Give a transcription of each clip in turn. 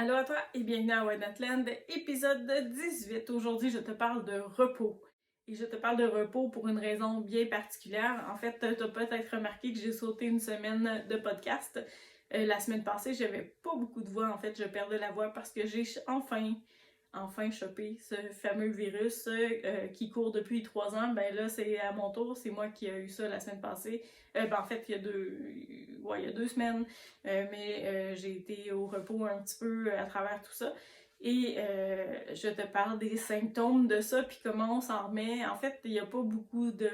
Allô à toi et bienvenue à Wonderland, épisode 18. Aujourd'hui, je te parle de repos. Et je te parle de repos pour une raison bien particulière. En fait, tu as peut-être remarqué que j'ai sauté une semaine de podcast. La semaine passée, j'avais pas beaucoup de voix. En fait, je perdais la voix parce que j'ai enfin chopé ce fameux virus qui court depuis 3 ans. Ben là, c'est à mon tour. C'est moi qui ai eu ça la semaine passée. En fait, il y a 2 semaines. Mais j'ai été au repos un petit peu à travers tout ça. Et je te parle des symptômes de ça, puis comment on s'en remet. En fait, il n'y a pas beaucoup de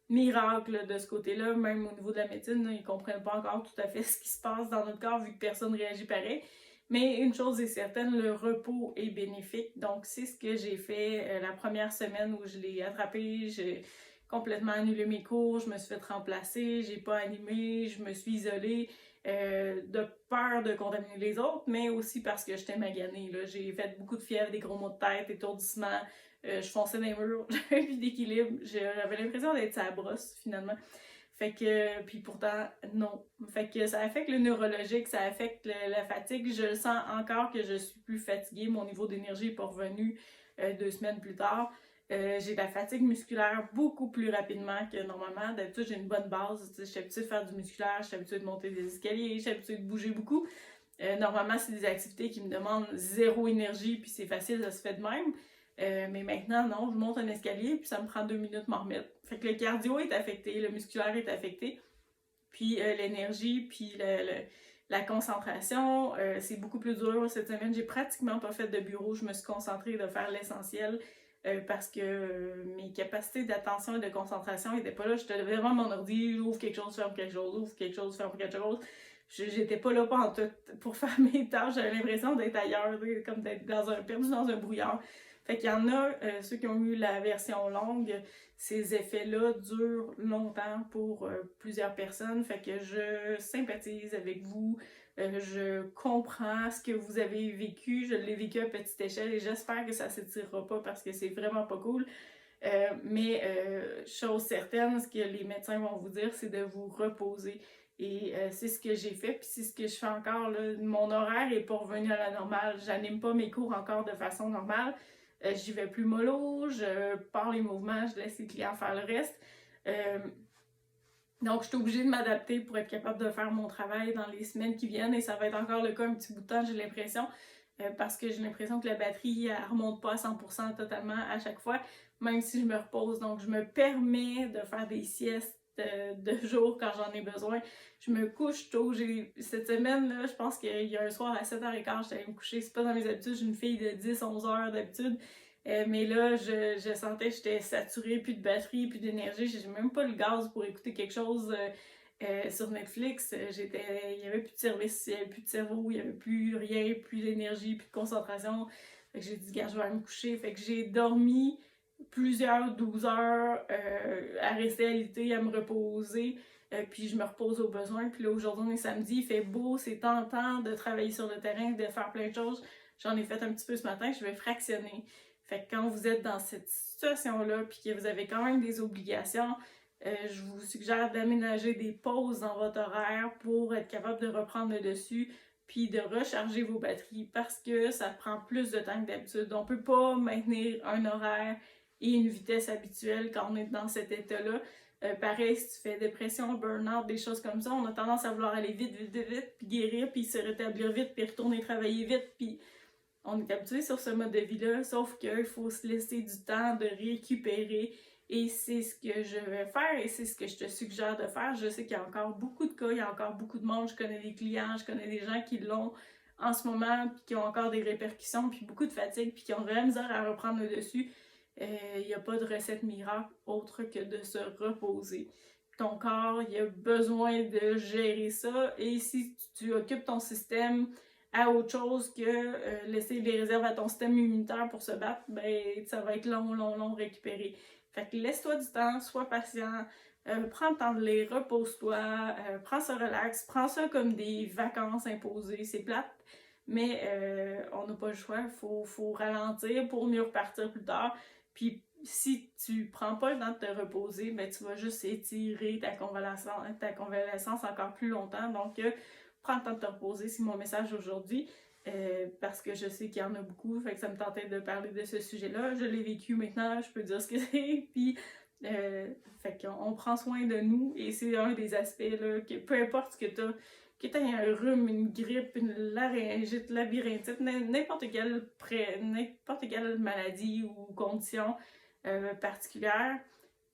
miracles de ce côté-là, même au niveau de la médecine, ils ne comprennent pas encore tout à fait ce qui se passe dans notre corps vu que personne ne réagit pareil. Mais une chose est certaine, le repos est bénéfique. Donc, c'est ce que j'ai fait la première semaine où je l'ai attrapé. J'ai complètement annulé mes cours, je me suis fait remplacer, j'ai pas animé, je me suis isolée de peur de contaminer les autres, mais aussi parce que j'étais maganée. J'ai fait beaucoup de fièvre, des gros maux de tête, étourdissements, je fonçais dans les murs, j'avais plus d'équilibre, j'avais l'impression d'être sa brosse finalement. Fait que, puis pourtant, non. Fait que ça affecte le neurologique, ça affecte la fatigue. Je sens encore que je suis plus fatiguée. Mon niveau d'énergie n'est pas revenu 2 semaines plus tard. J'ai de la fatigue musculaire beaucoup plus rapidement que normalement. D'habitude, j'ai une bonne base. Je suis habituée de faire du musculaire, je suis habituée de monter des escaliers, je suis habituée de bouger beaucoup. Normalement, c'est des activités qui me demandent zéro énergie, puis c'est facile, ça se fait de même. Mais maintenant, non, je monte un escalier, puis ça me prend 2 minutes de m'en remettre. Fait que le cardio est affecté, le musculaire est affecté, puis l'énergie, puis la concentration, c'est beaucoup plus dur. Cette semaine, j'ai pratiquement pas fait de bureau, je me suis concentrée de faire l'essentiel parce que mes capacités d'attention et de concentration n'étaient pas là. J'étais vraiment mon ordi, j'ouvre quelque chose, ferme quelque chose, ouvre quelque chose, ferme quelque chose. J'étais pas là en tout pour faire mes tâches, j'avais l'impression d'être ailleurs, comme d'être perdu dans un brouillard. Fait qu'il y en a, ceux qui ont eu la version longue, ces effets-là durent longtemps pour plusieurs personnes. Fait que je sympathise avec vous, je comprends ce que vous avez vécu, je l'ai vécu à petite échelle et j'espère que ça s'étirera pas parce que c'est vraiment pas cool. Mais chose certaine, ce que les médecins vont vous dire, c'est de vous reposer. Et c'est ce que j'ai fait, puis c'est ce que je fais encore. Là. Mon horaire est pas revenu à la normale. J'anime pas mes cours encore de façon normale. J'y vais plus mollo, je pars les mouvements, je laisse les clients faire le reste. Euh, donc, je suis obligée de m'adapter pour être capable de faire mon travail dans les semaines qui viennent et ça va être encore le cas un petit bout de temps, j'ai l'impression, parce que j'ai l'impression que la batterie ne remonte pas à 100% totalement à chaque fois, même si je me repose. Donc, je me permets de faire des siestes de jour quand j'en ai besoin. Je me couche tôt. Cette semaine-là, je pense qu'il y a un soir à 7h15, j'allais me coucher. C'est pas dans mes habitudes, j'ai une fille de 10-11 heures d'habitude. Mais là, je sentais que j'étais saturée, plus de batterie, plus d'énergie. J'ai même pas le gaz pour écouter quelque chose sur Netflix. Il y avait plus de service, il y avait plus de cerveau, il y avait plus rien, plus d'énergie, plus de concentration. Fait que j'ai dit, gars, je vais aller me coucher. Fait que j'ai dormi plusieurs 12 heures à rester alité, à me reposer. Puis je me repose au besoin. Puis là, aujourd'hui, on est samedi, il fait beau, c'est tentant de travailler sur le terrain, de faire plein de choses. J'en ai fait un petit peu ce matin, je vais fractionner. Fait que quand vous êtes dans cette situation-là, puis que vous avez quand même des obligations, je vous suggère d'aménager des pauses dans votre horaire pour être capable de reprendre le dessus, puis de recharger vos batteries parce que ça prend plus de temps que d'habitude. On peut pas maintenir un horaire et une vitesse habituelle quand on est dans cet état-là. Pareil, si tu fais dépression, burn-out, des choses comme ça, on a tendance à vouloir aller vite, vite, vite, vite, puis guérir, puis se rétablir vite, puis retourner travailler vite, puis on est habitué sur ce mode de vie-là, sauf qu'il faut se laisser du temps de récupérer et c'est ce que je vais faire et c'est ce que je te suggère de faire. Je sais qu'il y a encore beaucoup de cas, il y a encore beaucoup de monde, je connais des clients, je connais des gens qui l'ont en ce moment puis qui ont encore des répercussions puis beaucoup de fatigue puis qui ont vraiment misère à reprendre le dessus. Il n'y a pas de recette miracle autre que de se reposer. Ton corps, il a besoin de gérer ça et si tu occupes ton système à autre chose que laisser les réserves à ton système immunitaire pour se battre, ben ça va être long, long, long récupérer. Fait que laisse-toi du temps, sois patient, prends le temps de lire, repose-toi, prends ça relax, prends ça comme des vacances imposées, c'est plate, mais on n'a pas le choix, faut ralentir pour mieux repartir plus tard. Puis si tu prends pas le temps de te reposer, ben tu vas juste étirer ta convalescence encore plus longtemps. Donc, prends le temps de te reposer, c'est mon message aujourd'hui. parce que je sais qu'il y en a beaucoup, fait que ça me tentait de parler de ce sujet-là. Je l'ai vécu maintenant, je peux dire ce que c'est, puis fait qu'on prend soin de nous, et c'est un des aspects, là, que peu importe ce que t'as, que t'aies un rhume, une grippe, une laryngite, labyrinthite, n'importe quelle maladie ou condition particulière,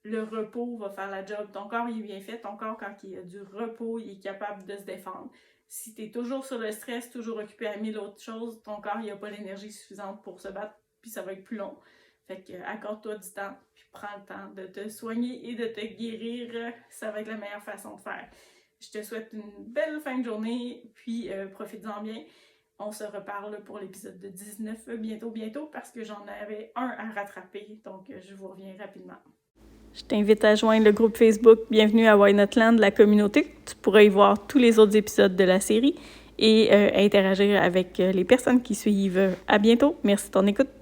le repos va faire la job. Ton corps, il est bien fait. Ton corps, quand il a du repos, il est capable de se défendre. Si tu es toujours sur le stress, toujours occupé à 1000 autres choses, ton corps, il n'a pas l'énergie suffisante pour se battre, puis ça va être plus long. Fait que accorde-toi du temps, puis prends le temps de te soigner et de te guérir. Ça va être la meilleure façon de faire. Je te souhaite une belle fin de journée, puis profite-en bien. On se reparle pour l'épisode de 19 bientôt, parce que j'en avais un à rattraper, donc je vous reviens rapidement. Je t'invite à joindre le groupe Facebook Bienvenue à Why Not Land, la communauté. Tu pourras y voir tous les autres épisodes de la série et interagir avec les personnes qui suivent. À bientôt. Merci de ton écoute.